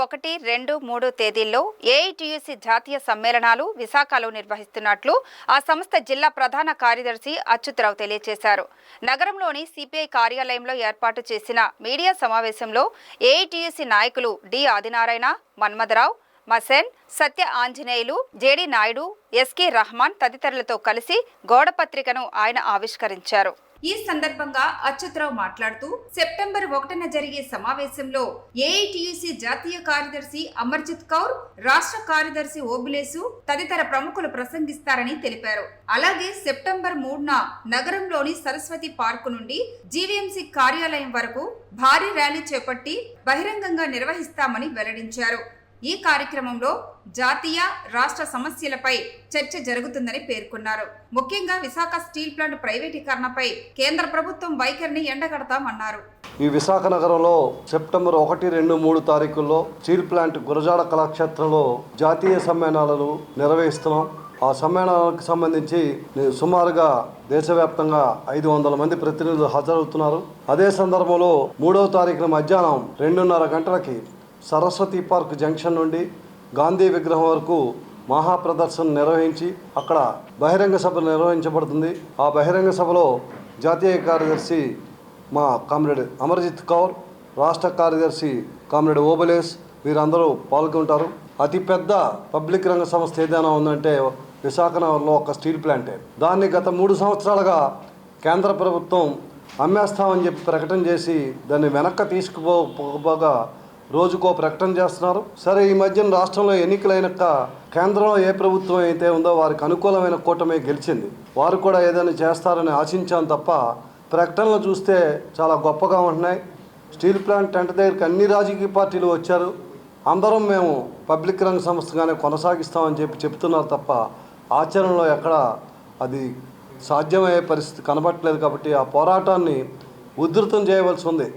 1, 2, 3 తేదీల్లో ఏఐటీయూసీ జాతీయ సమ్మేళనాలు విశాఖలో నిర్వహిస్తున్నట్లు ఆ సంస్థ జిల్లా ప్రధాన కార్యదర్శి అచ్యుతరావు తెలియజేశారు. నగరంలోని సిపిఐ కార్యాలయంలో ఏర్పాటు చేసిన మీడియా సమావేశంలో ఏఐటీయూసీ నాయకులు డి ఆదినారాయణ, మన్మథరావు, మసేన్, సత్య ఆంజనేయులు, జేడి నాయుడు, ఎస్కే రహమాన్ తదితరులతో కలిసి గోడపత్రికను ఆయన ఆవిష్కరించారు. ఈ సందర్భంగా అచ్యుతరావు మాట్లాడుతూ సెప్టెంబర్ 1న జరిగే సమావేశంలో ఏఐటీయూసీ జాతీయ కార్యదర్శి అమర్జిత్ కౌర్, రాష్ట్ర కార్యదర్శి ఓబులేసు తదితర ప్రముఖులు ప్రసంగిస్తారని తెలిపారు. అలాగే సెప్టెంబర్ 3న నగరంలోని సరస్వతి పార్కు నుండి జీవీఎంసీ కార్యాలయం వరకు భారీ ర్యాలీ చేపట్టి బహిరంగంగా నిర్వహిస్తామని వెల్లడించారు. ఈ కార్యక్రమంలో జాతీయ, రాష్ట్ర సమస్యలపై చర్చ జరుగుతుందని పేర్కొన్నారు. ముఖ్యంగా విశాఖ స్టీల్ ప్లాంట్ ప్రైవేటీకరణపై కేంద్ర ప్రభుత్వం వైఖరిని ఎండగడతామన్నారు. ఈ విశాఖ నగరంలో సెప్టెంబర్ 1, 2, 3 తారీఖుల్లో స్టీల్ ప్లాంట్ గురజాడ కళాక్షేత్రంలో జాతీయ సమ్మేళనాలను నిర్వహిస్తున్నాం. ఆ సమ్మేళనాలకు సంబంధించి సుమారుగా దేశవ్యాప్తంగా 500 మంది ప్రతినిధులు హాజరవుతున్నారు. అదే సందర్భంలో 3వ తారీఖున మధ్యాహ్నం 2:30 గంటలకి సరస్వతి పార్క్ జంక్షన్ నుండి గాంధీ విగ్రహం వరకు మహాప్రదర్శన నిర్వహించి అక్కడ బహిరంగ సభ నిర్వహించబడుతుంది. ఆ బహిరంగ సభలో జాతీయ కార్యదర్శి మా కామ్రేడ్ అమర్జిత్ కౌర్, రాష్ట్ర కార్యదర్శి కామ్రేడ్ ఓబులేస్ వీరందరూ పాల్గొంటారు. అతిపెద్ద పబ్లిక్ రంగ సంస్థ ఏదైనా ఉందంటే విశాఖనగరంలో ఒక స్టీల్ ప్లాంటే. దాన్ని గత 3 సంవత్సరాలుగా కేంద్ర ప్రభుత్వం అమ్మేస్తామని చెప్పి ప్రకటన చేసి దాన్ని వెనక్కి తీసుకుపోగా రోజుకో ప్రకటన చేస్తున్నారు. సరే, ఈ మధ్యన రాష్ట్రంలో ఎన్నికలైనాక కేంద్రంలో ఏ ప్రభుత్వం అయితే ఉందో వారికి అనుకూలమైన కూటమి గెలిచింది. వారు కూడా ఏదైనా చేస్తారని ఆశించాను తప్ప ప్రకటనలు చూస్తే చాలా గొప్పగా ఉంటున్నాయి. స్టీల్ ప్లాంట్ టెంట్ దగ్గరికి అన్ని రాజకీయ పార్టీలు వచ్చారు. అందరం మేము పబ్లిక్ రంగ సంస్థగానే కొనసాగిస్తామని చెప్తున్నారు తప్ప ఆచరణలో ఎక్కడ అది సాధ్యమయ్యే పరిస్థితి కనబట్టలేదు. కాబట్టి ఆ పోరాటాన్ని ఉధృతం చేయవలసి ఉంది.